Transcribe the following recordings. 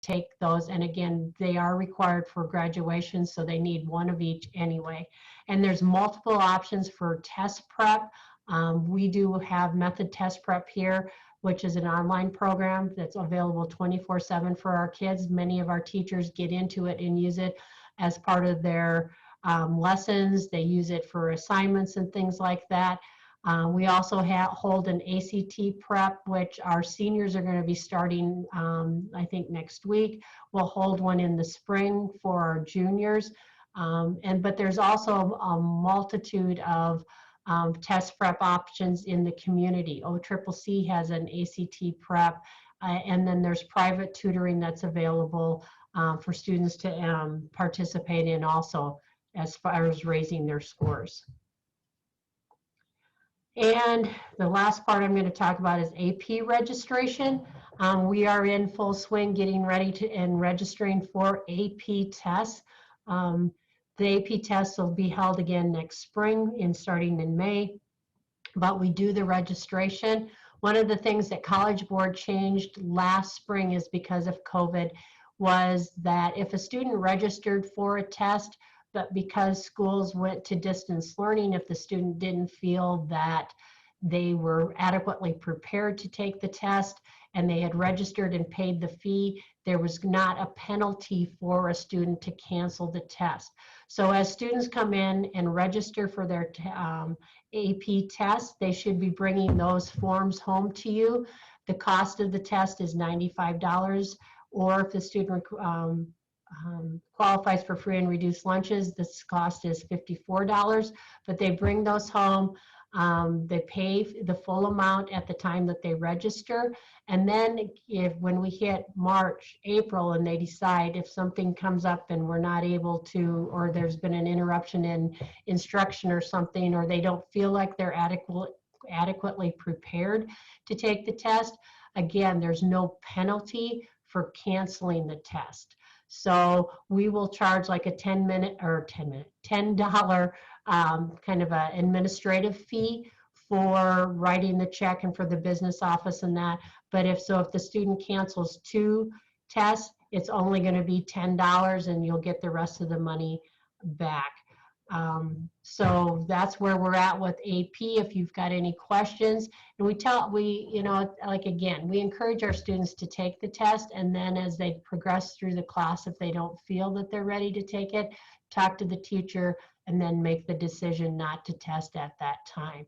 take those. And again, they are required for graduation, so they need one of each anyway. And there's multiple options for test prep. We do have Method Test Prep here, which is an online program that's available 24/7 for our kids. Many of our teachers get into it and use it as part of their lessons. They use it for assignments and things like that. We also hold an ACT prep, which our seniors are going to be starting, I think, next week. We'll hold one in the spring for our juniors. But there's also a multitude of test prep options in the community. OCCC has an ACT prep, and then there's private tutoring that's available for students to participate in also, as far as raising their scores. And the last part I'm going to talk about is AP registration. We are in full swing getting ready to and registering for AP tests. The AP tests will be held again next spring and starting in May, but we do the registration. One of the things that College Board changed last spring is because of COVID, was that if a student registered for a test, but because schools went to distance learning, if the student didn't feel that they were adequately prepared to take the test and they had registered and paid the fee, there was not a penalty for a student to cancel the test. So as students come in and register for their AP test, they should be bringing those forms home to you. The cost of the test is $95, or if the student qualifies for free and reduced lunches, this cost is $54, but they bring those home. They pay the full amount at the time that they register. And then when we hit March, April, and they decide if something comes up and we're not able to, or there's been an interruption in instruction or something, or they don't feel like they're adequately prepared to take the test, again, there's no penalty for canceling the test. So we will charge like a $10 kind of an administrative fee for writing the check and for the business office and that. But if the student cancels 2 tests, it's only going to be $10 and you'll get the rest of the money back. So that's where we're at with AP. If you've got any questions, and we encourage our students to take the test, and then as they progress through the class, if they don't feel that they're ready to take it, talk to the teacher and then make the decision not to test at that time.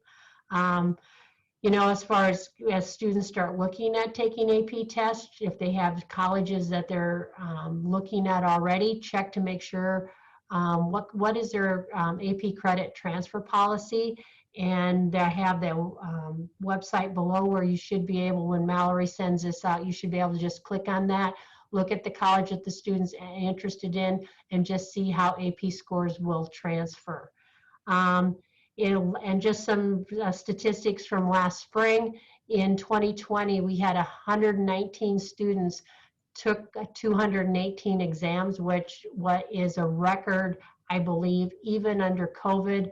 As far as students start looking at taking AP tests, if they have colleges that they're looking at already, check to make sure what is their AP credit transfer policy, and I have the website below where you should be able, when Mallory sends this out, you should be able to just click on that, look at the college that the student's interested in, and just see how AP scores will transfer. And just some statistics from last spring. In 2020, we had 119 students took 218 exams, which is a record, I believe, even under COVID,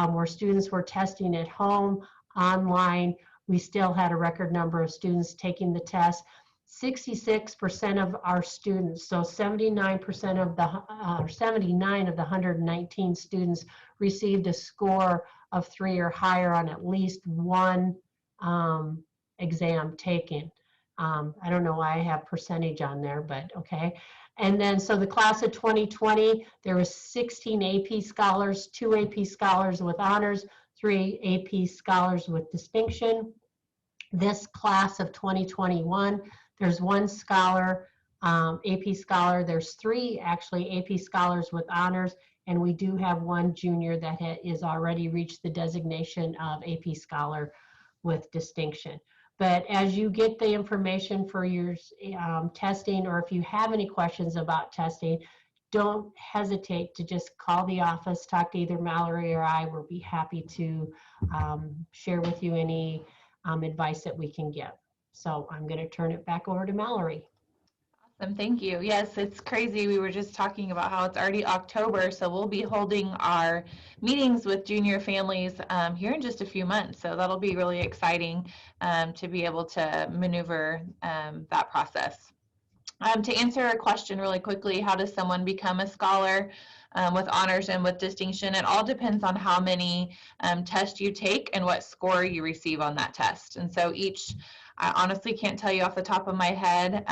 where students were testing at home, online. We still had a record number of students taking the test. 66% of our students, so 79 of the 119 students received a score of 3 or higher on at least one exam taken. I don't know why I have percentage on there, but okay. And then, so the class of 2020, there was 16 AP scholars, 2 AP scholars with honors, 3 AP scholars with distinction. This class of 2021, there's 1 scholar, AP scholar. There's 3 actually AP scholars with honors, and we do have 1 junior that is already reached the designation of AP scholar with distinction. But as you get the information for your testing, or if you have any questions about testing, don't hesitate to just call the office, talk to either Mallory or I. We'll be happy to share with you any advice that we can give. So I'm going to turn it back over to Mallory. Awesome, thank you. Yes, it's crazy. We were just talking about how it's already October, so we'll be holding our meetings with junior families here in just a few months. So that'll be really exciting to be able to maneuver that process. To answer a question really quickly, how does someone become a scholar with honors and with distinction? It all depends on how many tests you take and what score you receive on that test. And so I honestly can't tell you off the top of my head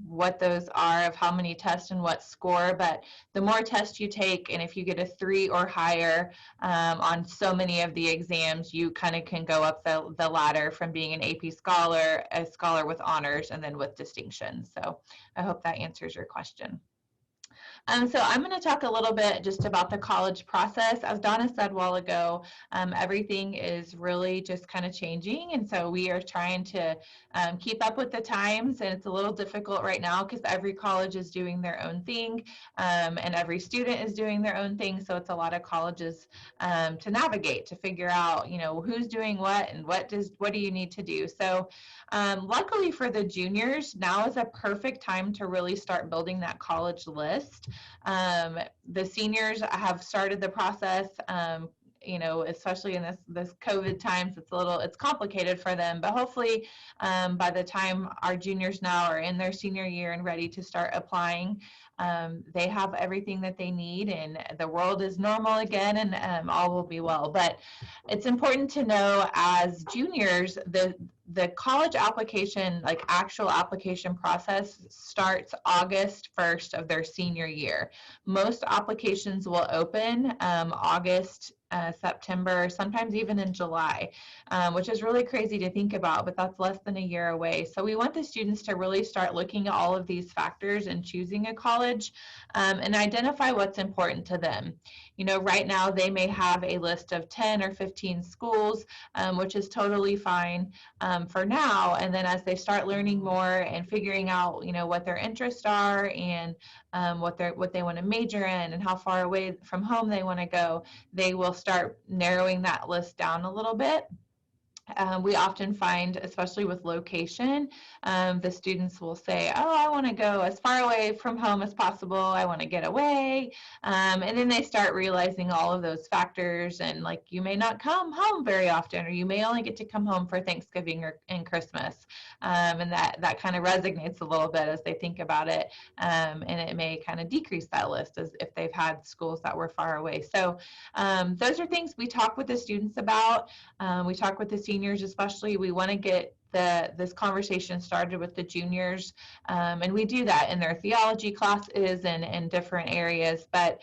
what those are of how many tests and what score, but the more tests you take, and if you get a 3 or higher on so many of the exams, you kind of can go up the ladder from being an AP scholar, a scholar with honors, and then with distinction. So I hope that answers your question. So I'm going to talk a little bit just about the college process. As Donna said a while ago, everything is really just kind of changing. And so we are trying to keep up with the times. And it's a little difficult right now because every college is doing their own thing and every student is doing their own thing. So it's a lot of colleges to navigate, to figure out, who's doing what and what do you need to do. So luckily for the juniors, now is a perfect time to really start building that college list. The seniors have started the process, especially in this COVID times, it's complicated for them, but hopefully by the time our juniors now are in their senior year and ready to start applying, they have everything that they need and the world is normal again and all will be well. But it's important to know as juniors, the college application, like actual application process, starts August 1st of their senior year. Most applications will open August, September, sometimes even in July, which is really crazy to think about, but that's less than a year away. So we want the students to really start looking at all of these factors and choosing a college and identify what's important to them. Right now they may have a list of 10 or 15 schools, which is totally fine for now. And then as they start learning more and figuring out, what their interests are and what they want to major in and how far away from home they want to go, they will start narrowing that list down a little bit. We often find, especially with location, the students will say, oh, I want to go as far away from home as possible. I want to get away. And then they start realizing all of those factors and like you may not come home very often, or you may only get to come home for Thanksgiving and Christmas. And that kind of resonates a little bit as they think about it. And it may kind of decrease that list as if they've had schools that were far away. So those are things we talk with the students about. We talk with the seniors especially. We want to get this conversation started with the juniors, and we do that in their theology classes and in different areas, but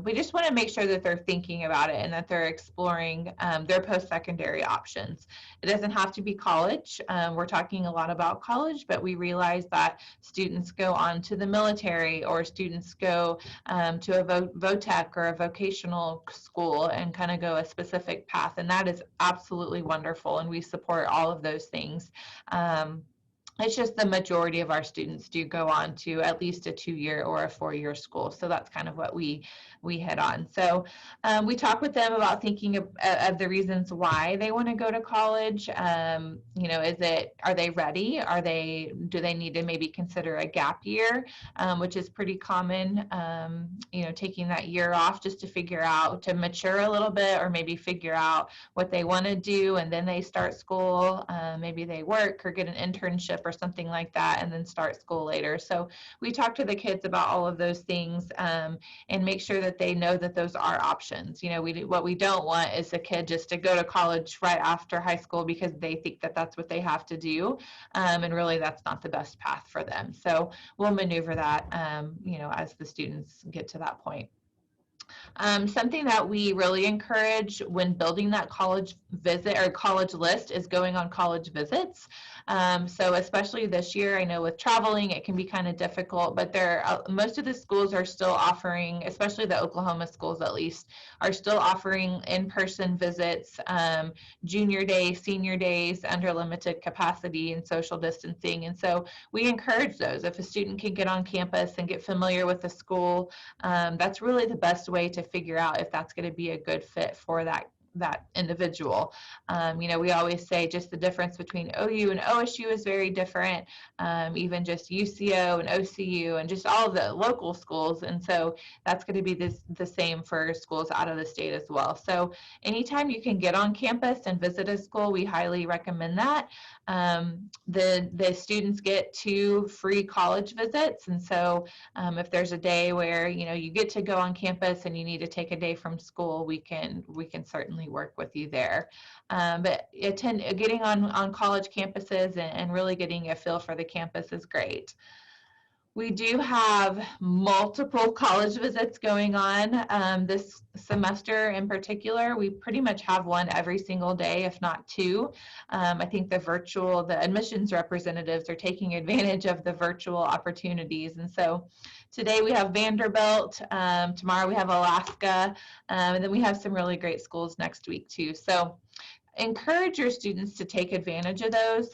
we just want to make sure that they're thinking about it and that they're exploring their post-secondary options. It doesn't have to be college. We're talking a lot about college, but we realize that students go on to the military or students go to a VOTEC or a vocational school and kind of go a specific path, and that is absolutely wonderful, and we support all of those things. It's just the majority of our students do go on to at least a 2-year or a 4-year school. So that's kind of what we hit on. So we talk with them about thinking of the reasons why they want to go to college. Are they ready? Do they need to maybe consider a gap year, which is pretty common, taking that year off just to figure out, to mature a little bit, or maybe figure out what they want to do, and then they start school. Maybe they work or get an internship or something like that, and then start school later. So we talk to the kids about all of those things and make sure that they know that those are options. What we don't want is a kid just to go to college right after high school because they think that that's what they have to do, and really that's not the best path for them. So we'll maneuver that, as the students get to that point. Something that we really encourage when building that college visit or college list is going on college visits. So especially this year, I know with traveling, it can be kind of difficult, but most of the schools are still offering, especially the Oklahoma schools at least, are still offering in-person visits, junior day, senior days under limited capacity and social distancing. And so we encourage those. If a student can get on campus and get familiar with the school, that's really the best way to figure out if that's going to be a good fit for that that individual. We always say just the difference between OU and OSU is very different, even just UCO and OCU and just all of the local schools. And so that's going to be the same for schools out of the state as well. So anytime you can get on campus and visit a school, we highly recommend that. The students get 2 free college visits. And so if there's a day where, you get to go on campus and you need to take a day from school, we can certainly work with you there. But getting on college campuses and really getting a feel for the campus is great. We do have multiple college visits going on this semester in particular. We pretty much have one every single day, if not 2. I think the admissions representatives are taking advantage of the virtual opportunities. And so today we have Vanderbilt, tomorrow we have Alaska, and then we have some really great schools next week too. So encourage your students to take advantage of those.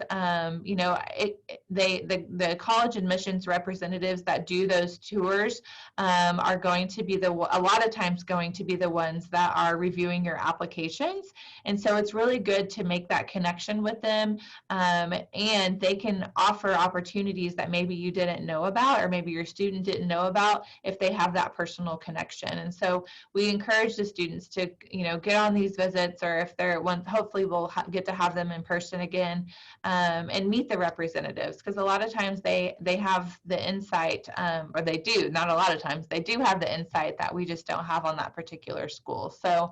The college admissions representatives that do those tours are going to be a lot of times going to be the ones that are reviewing your applications. And so it's really good to make that connection with them, and they can offer opportunities that maybe you didn't know about, or maybe your student didn't know about, if they have that personal connection. And so we encourage the students to get on these visits, or if they're ones, hopefully we'll get to have them in person again, and meet the representatives, because a lot of times they have the insight, or they do, not a lot of times, they do have the insight that we just don't have on that particular school. So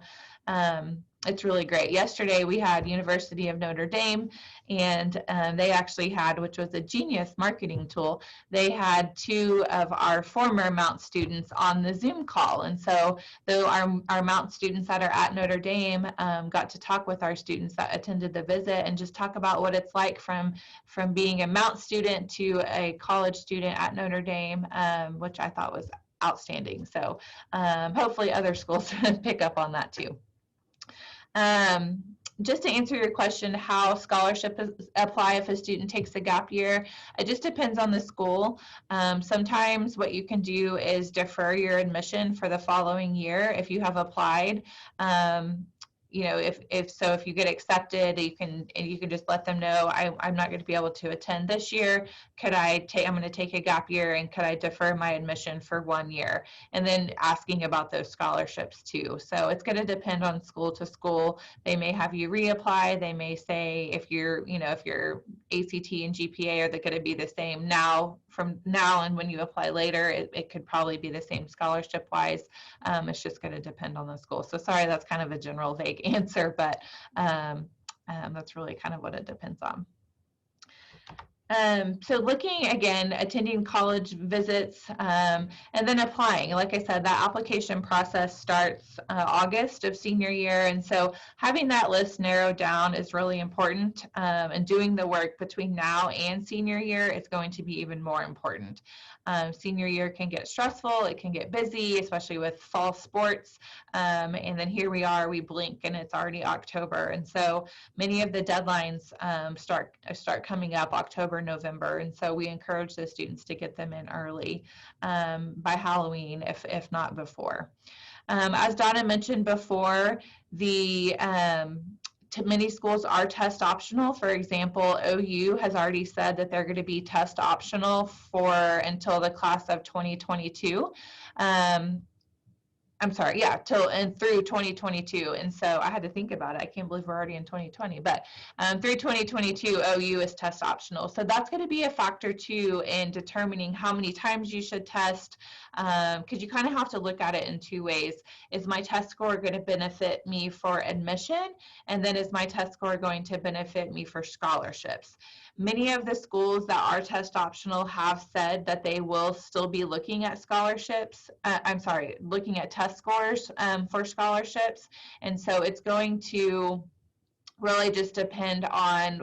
it's really great. Yesterday we had University of Notre Dame, and they actually had, which was a genius marketing tool, they had 2 of our former Mount students on the Zoom call. And so our Mount students that are at Notre Dame got to talk with our students that attended the visit and just talk about what it's like from being a Mount student to a college student at Notre Dame, which I thought was outstanding. So hopefully other schools pick up on that too. Just to answer your question, how scholarships apply if a student takes a gap year, it just depends on the school. Sometimes what you can do is defer your admission for the following year if you have applied. If you get accepted, you can just let them know, I'm not going to be able to attend this year. I'm going to take a gap year, and could I defer my admission for 1 year? And then asking about those scholarships too. So it's going to depend on school to school. They may have you reapply. They may say if your ACT and GPA are going to be the same from now and when you apply later, it could probably be the same scholarship wise. It's just going to depend on the school. So sorry, that's kind of a general vague answer, but that's really kind of what it depends on. So looking again, attending college visits, and then applying. Like I said, that application process starts August of senior year. And so having that list narrowed down is really important, and doing the work between now and senior year is going to be even more important. Senior year can get stressful, it can get busy, especially with fall sports. And then here we blink and it's already October. And so many of the deadlines start coming up October, November. And so we encourage the students to get them in early, by Halloween, if not before. As Donna mentioned before, many schools are test optional. For example, OU has already said that they're going to be test optional until the class of 2022. I'm sorry, yeah, through 2022. And so I had to think about it. I can't believe we're already in 2020, but through 2022, OU is test optional. So that's going to be a factor too in determining how many times you should test, because you kind of have to look at it in 2 ways. Is my test score going to benefit me for admission? And then is my test score going to benefit me for scholarships? Many of the schools that are test optional have said that they will still be looking at looking at test scores for scholarships. And so it's going to really just depend on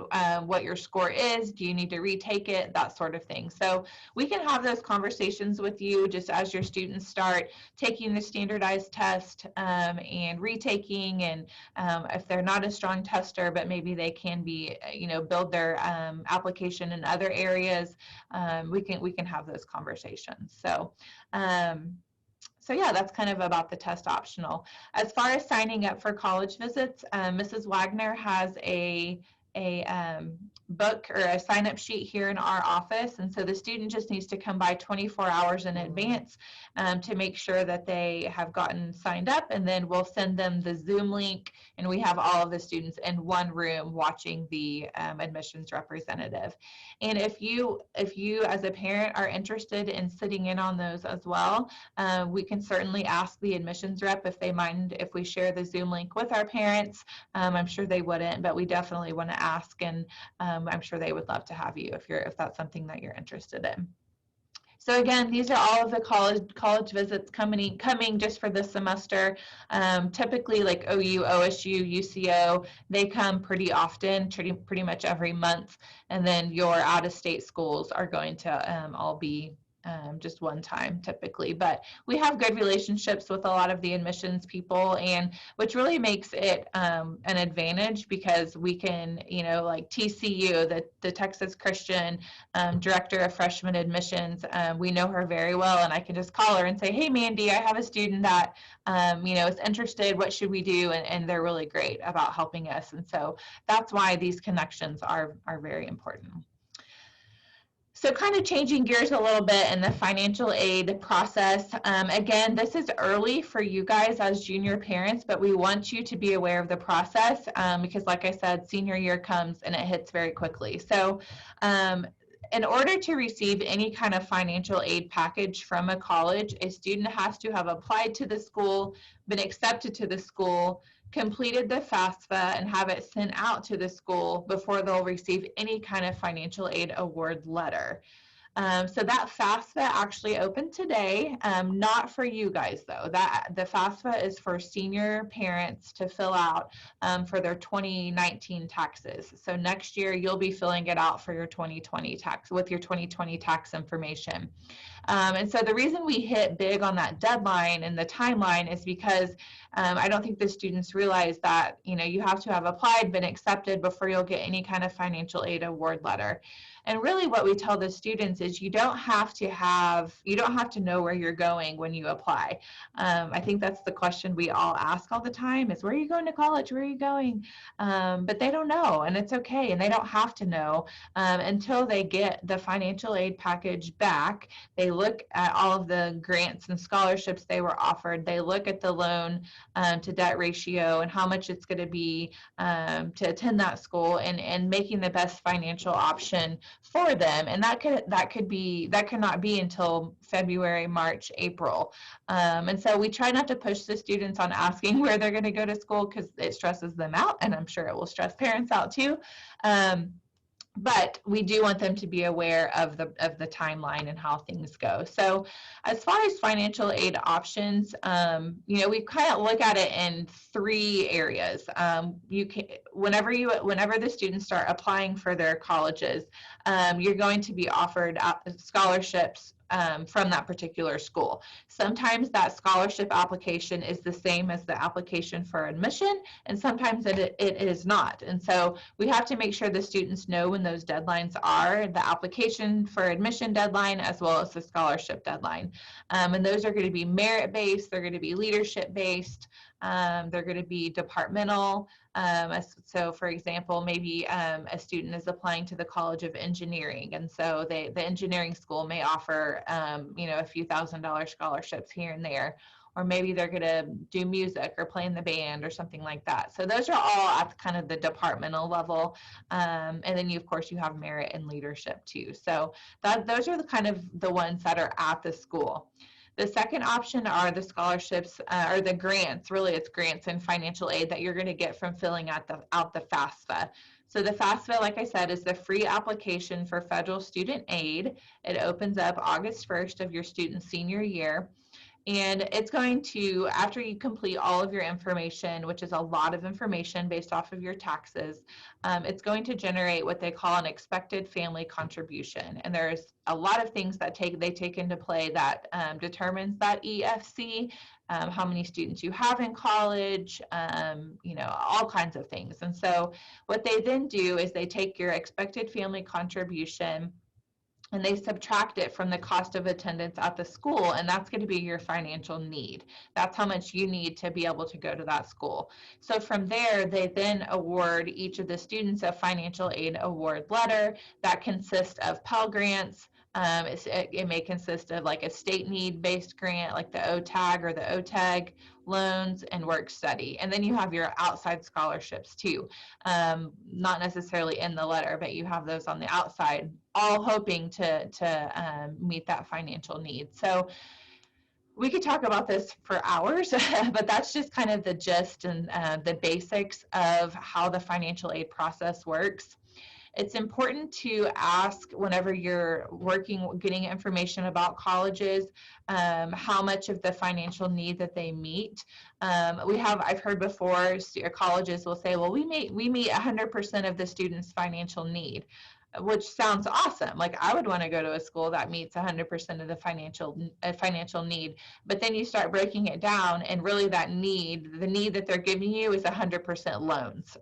what your score is. Do you need to retake it? That sort of thing. So we can have those conversations with you just as your students start taking the standardized test and retaking, and if they're not a strong tester, but maybe they can be, build their application in other areas, we can have those conversations. So So yeah, that's kind of about the test optional. As far as signing up for college visits, Mrs. Wagner has a book or a sign up sheet here in our office. And so the student just needs to come by 24 hours in advance to make sure that they have gotten signed up. And then we'll send them the Zoom link, and we have all of the students in one room watching the admissions representative. And if you as a parent are interested in sitting in on those as well, we can certainly ask the admissions rep if they mind if we share the Zoom link with our parents. I'm sure they wouldn't, but we definitely want to ask, and I'm sure they would love to have you if that's something that you're interested in. So again, these are all of the college visits coming just for this semester. Typically, like OU, OSU, UCO, they come pretty often, pretty much every month. And then your out-of-state schools are going to all be just one time typically. But we have good relationships with a lot of the admissions people, and which really makes it an advantage, because we can, like TCU, the Texas Christian director of freshman admissions, we know her very well, and I can just call her and say, hey Mandy, I have a student that is interested, what should we do? And they're really great about helping us. And so that's why these connections are very important. So kind of changing gears a little bit in the financial aid process. Again, this is early for you guys as junior parents, but we want you to be aware of the process because like I said, senior year comes and it hits very quickly. So in order to receive any kind of financial aid package from a college, a student has to have applied to the school, been accepted to the school, completed the FAFSA, and have it sent out to the school before they'll receive any kind of financial aid award letter. So that FAFSA actually opened today, not for you guys though. The FAFSA is for senior parents to fill out for their 2019 taxes. So next year you'll be filling it out for your 2020 tax with your 2020 tax information. And so the reason we hit big on that deadline and the timeline is because I don't think the students realize that, you have to have applied, been accepted before you'll get any kind of financial aid award letter. And really what we tell the students is you don't have to know where you're going when you apply. I think that's the question we all ask all the time is, where are you going to college? Where are you going? But they don't know, and it's okay. And they don't have to know until they get the financial aid package back. They look at all of the grants and scholarships they were offered. They look at the loan to debt ratio and how much it's going to be to attend that school, and making the best financial option for them. And that cannot be until February, March, April. And so we try not to push the students on asking where they're going to go to school, because it stresses them out, and I'm sure it will stress parents out too. But we do want them to be aware of the timeline and how things go. So as far as financial aid options, we kind of look at it in three areas. You can, whenever the students start applying for their colleges, you're going to be offered scholarships from that particular school. Sometimes that scholarship application is the same as the application for admission, and sometimes it is not. And so we have to make sure the students know when those deadlines are, the application for admission deadline as well as the scholarship deadline. And those are going to be merit-based, they're going to be leadership-based, they're going to be departmental. So for example, maybe a student is applying to the College of Engineering, and so the engineering school may offer a few $1,000 scholarships here and there, or maybe they're going to do music or play in the band or something like that. So those are all at kind of the departmental level, and then of course you have merit and leadership too. So those are the kind of the ones that are at the school. The second option are the scholarships or the grants. Really, it's grants and financial aid that you're going to get from filling out the FAFSA. So the FAFSA, like I said, is the free application for federal student aid. It opens up August 1st of your student's senior year. And it's going to, after you complete all of your information, which is a lot of information based off of your taxes, it's going to generate what they call an expected family contribution. And there's a lot of things that they take into play that determines that EFC, how many students you have in college, all kinds of things. And so what they then do is they take your expected family contribution, and they subtract it from the cost of attendance at the school, and that's going to be your financial need. That's how much you need to be able to go to that school. So from there, they then award each of the students a financial aid award letter that consists of Pell Grants. It may consist of like a state need-based grant, like the OTAG or the OTEG, loans, and work study. And then you have your outside scholarships too. Not necessarily in the letter, but you have those on the outside, all hoping to meet that financial need. So we could talk about this for hours, but that's just kind of the gist and the basics of how the financial aid process works. It's important to ask whenever you're getting information about colleges, how much of the financial need that they meet. I've heard before, colleges will say, well, we meet 100% of the student's financial need, which sounds awesome. Like, I would want to go to a school that meets 100% of the financial need. But then you start breaking it down, and really the need that they're giving you is 100% loans.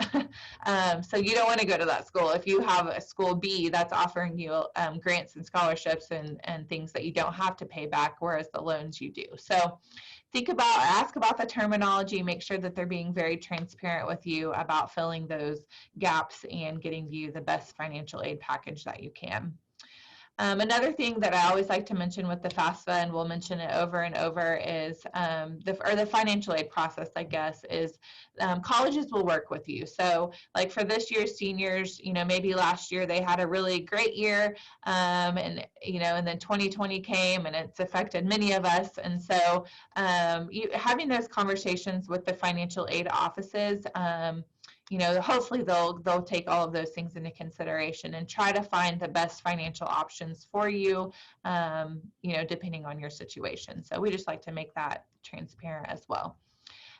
So you don't want to go to that school if you have a school B that's offering you grants and scholarships and things that you don't have to pay back, whereas the loans you do. So ask about the terminology, make sure that they're being very transparent with you about filling those gaps and getting you the best financial aid package that you can. Another thing that I always like to mention with the FAFSA, and we'll mention it over and over, is the financial aid process, I guess, is colleges will work with you. So like for this year's seniors, maybe last year they had a really great year, and then 2020 came and it's affected many of us. And so having those conversations with the financial aid offices, hopefully they'll take all of those things into consideration and try to find the best financial options for you, depending on your situation. So we just like to make that transparent as well.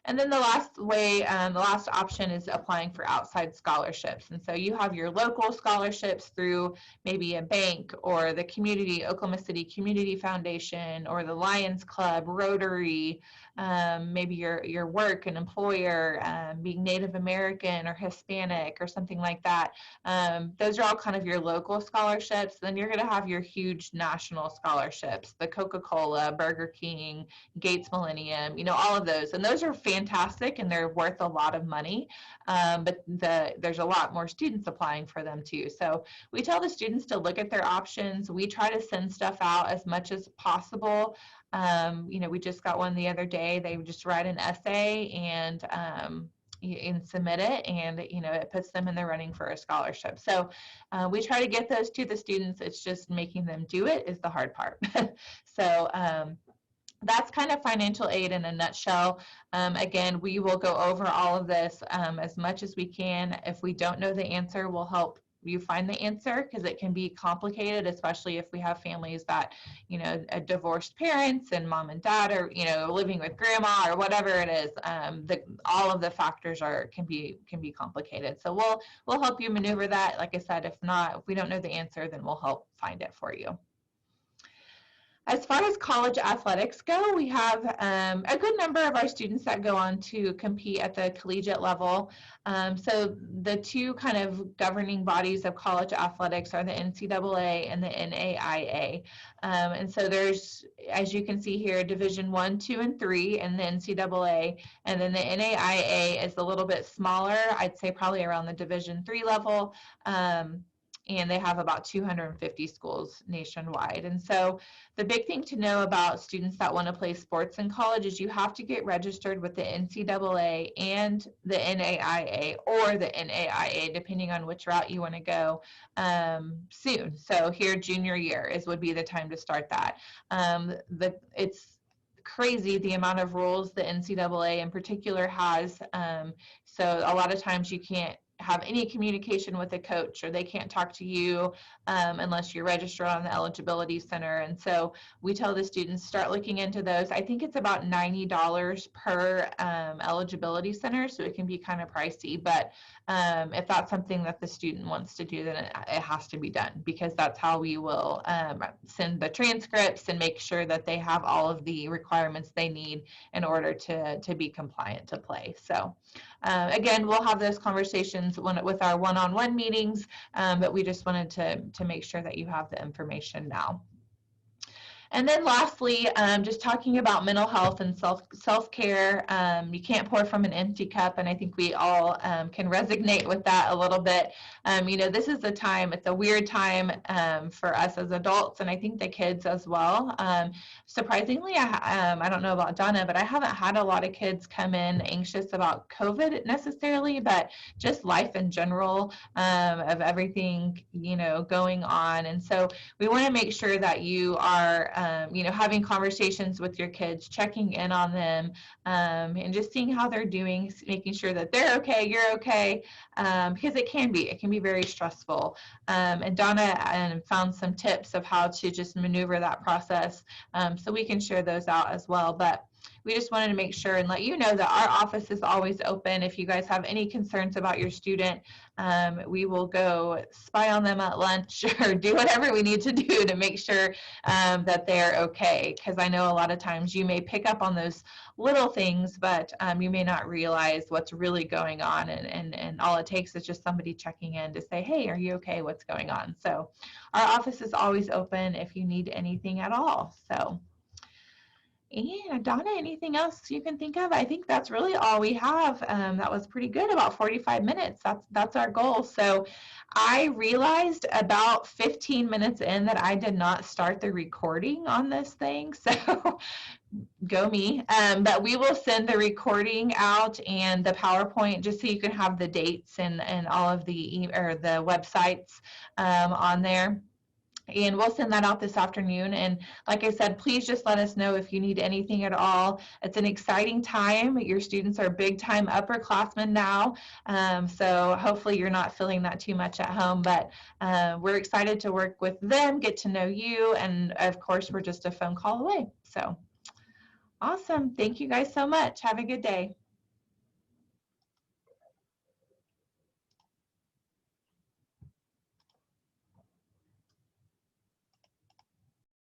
And then the last option is applying for outside scholarships. And so you have your local scholarships through maybe a bank or the Oklahoma City Community Foundation or the Lions Club, Rotary, maybe your work and employer, being Native American or Hispanic or something like that. Those are all kind of your local scholarships. Then you're going to have your huge national scholarships, the Coca-Cola, Burger King, Gates Millennium, all of those. And those are fantastic and they're worth a lot of money, but there's a lot more students applying for them too. So we tell the students to look at their options. We try to send stuff out as much as possible. We just got one the other day. They just write an essay and submit it, and it puts them in the running for a scholarship. So we try to get those to the students. It's just making them do it is the hard part. So that's kind of financial aid in a nutshell. Again, we will go over all of this as much as we can. If we don't know the answer, we'll help you find the answer, because it can be complicated, especially if we have families that, divorced parents and mom and dad are, living with grandma or whatever it is. All of the factors can be complicated. So we'll help you maneuver that. Like I said, if we don't know the answer, then we'll help find it for you. As far as college athletics go, we have a good number of our students that go on to compete at the collegiate level. So the two kind of governing bodies of college athletics are the NCAA and the NAIA. And so there's, as you can see here, Division I, II, and III in the NCAA, and then the NAIA is a little bit smaller. I'd say probably around the Division III level. And they have about 250 schools nationwide. And so the big thing to know about students that want to play sports in college is you have to get registered with the NCAA and the NAIA, or the NAIA, depending on which route you want to go, soon. So here, junior year would be the time to start that. It's crazy the amount of rules the NCAA in particular has. So a lot of times you can't have any communication with a coach, or they can't talk to you unless you're registered on the eligibility center. And so we tell the students, start looking into those. I think it's about $90 per eligibility center, so it can be kind of pricey, but if that's something that the student wants to do, then it has to be done, because that's how we will send the transcripts and make sure that they have all of the requirements they need in order to be compliant to play. So again, we'll have those conversations questions with our one-on-one meetings, but we just wanted to make sure that you have the information now. And then lastly, just talking about mental health and self-care. You can't pour from an empty cup, and I think we all can resonate with that a little bit. This is a time, it's a weird time for us as adults, and I think the kids as well. Surprisingly, I don't know about Donna, but I haven't had a lot of kids come in anxious about COVID necessarily, but just life in general, of everything, going on. And so we want to make sure that you are having conversations with your kids, checking in on them, and just seeing how they're doing, making sure that they're okay, you're okay, because it can be very stressful. And Donna found some tips of how to just maneuver that process, so we can share those out as well. But we just wanted to make sure and let you know that our office is always open. If you guys have any concerns about your student, we will go spy on them at lunch or do whatever we need to do to make sure that they're okay. Because I know a lot of times you may pick up on those little things, but you may not realize what's really going on. And all it takes is just somebody checking in to say, hey, are you okay? What's going on? So our office is always open if you need anything at all. So. And Donna, anything else you can think of? I think that's really all we have. That was pretty good, about 45 minutes. That's our goal. So I realized about 15 minutes in that I did not start the recording on this thing. So go me. But we will send the recording out and the PowerPoint just so you can have the dates and all of the websites on there. And we'll send that out this afternoon. And like I said, please just let us know if you need anything at all. It's an exciting time. Your students are big time upperclassmen now. So hopefully you're not feeling that too much at home, but we're excited to work with them, get to know you. And of course, we're just a phone call away. So awesome. Thank you guys so much. Have a good day.